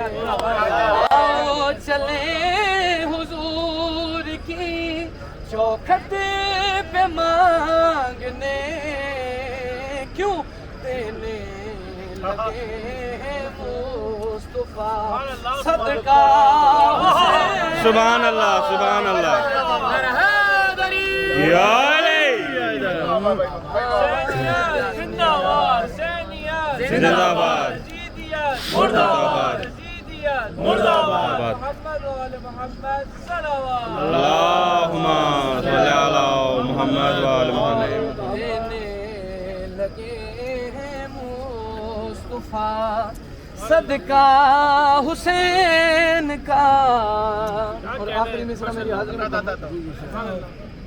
آؤ چلیں حضور کی چوکھٹ پہ مانگنے، کیوں دینے لگے ہیں مصطفیٰ صدقہ حسین۔ سبحان اللہ، سبحان اللہ، یا علی زندہ باد، زندہ باد، مردہ باد، مردہ باد۔ محمد و آل محمد صلوات۔ اللہم صلی علی محمد و آل محمد۔ دینے لگے ہیں مصطفیٰ صدقہ حسین کا۔ اور آخری مصرع میری حاضری میں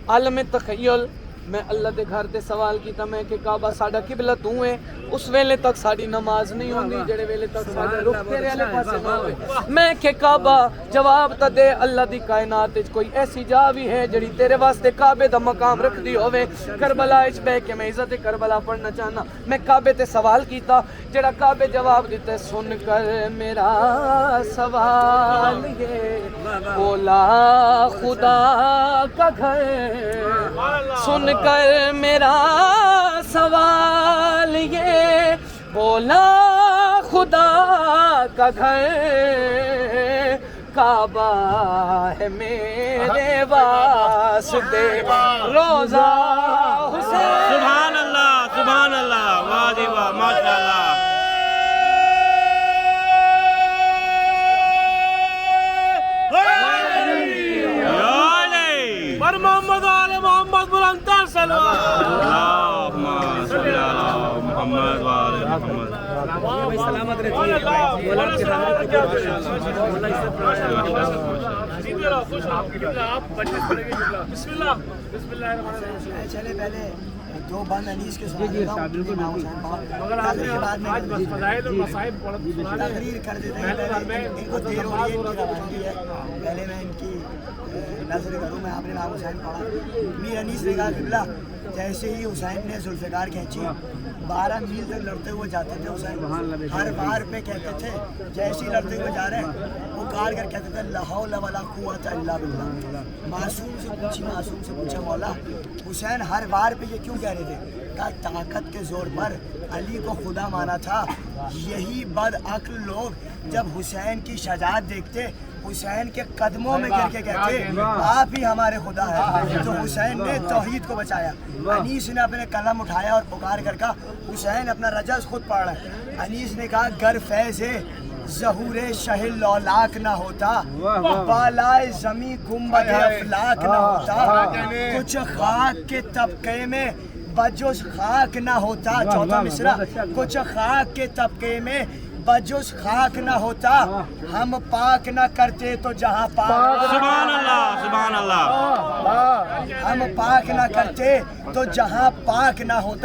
عالم تخیل میں اللہ دے گھر تے سوال کیتا میں کہ کعبہ ساڈا قبلہ تو ہے، اس ویلے تک ساڈی نماز نہیں ہوندی جڑے ویلے تک ساڈا رخ تیرے والے پاسے نہ ہوئے۔ میں کہ کعبہ جواب تا دے، اللہ دی کائنات وچ کوئی ایسی جا بھی ہے جڑی تیرے واسطے کعبے دا مقام رکھ دی ہوے۔ کربلا وچ بیٹھ کے میں عزت کربلا پڑھنا چاہنا۔ میں کعبے تے سوال کیتا، جڑا کعبے جواب دیتا ہے، سن کر میرا سوال یہ بولا خدا کا گھر، سن کر میرا سوال یہ بولا خدا کا گھر، کعبہ ہے میرے واسطے روزہ حسین۔ سبحان اللہ، سبحان اللہ، واہ جی واہ، ماشاء اللہ۔ پر محمد آل محمد بلندر صلوات۔ اللہم صلی علی محمد و آل محمد۔ سلامت رہیے۔ بسم اللہ الرحمن الرحیم۔ چلے پہلے دو بند انیس کے ساتھ تقریر کر دیتے ہیں، ان کو دیر ہو رہی ہے، ان کی روانگی ہے، پہلے میں ان کی نظر کروں۔ میں آپ نے نام حسین پڑھا، میر انیس نے کہا قبلہ جیسے ہی حسین نے ذوالفقار کھینچی 12 میل تک لڑتے ہوئے جاتے تھے حسین، ہر بار پہ کہتے تھے جیسے ہی لڑتے ہوئے جا رہے ہیں پکار کر کہتے تھے لا حول ولا قوت الا باللہ۔ معصوم سے پوچھا مولا حسین ہر بار پہ یہ کیوں کہہ رہے تھے؟ کہا طاقت کے زور پر علی کو خدا مانا تھا، یہی بد عقل لوگ جب حسین کی شجاعت دیکھتے حسین کے قدموں میں گر کے کہتے آپ ہی ہمارے خدا ہے۔ تو حسین نے توحید کو بچایا۔ انیس نے اپنے قلم اٹھایا اور پکار کر کہا حسین اپنا رجز خود پڑھ رہا ہے۔ انیس نے کہا گر فیض ظہور شہل لولاک نہ ہوتا، بالائے زمیں گنبد افلاک نہ ہوتا، کچھ خاک کے طبقے میں بجز خاک نہ ہوتا۔ چوتھا مصرع، کچھ خاک کے طبقے میں بجز خاک نہ ہوتا، ہم پاک نہ کرتے تو جہاں پاک۔ سبحان اللہ، سبحان اللہ۔ ہم پاک نہ کرتے تو جہاں پاک نہ ہوتا۔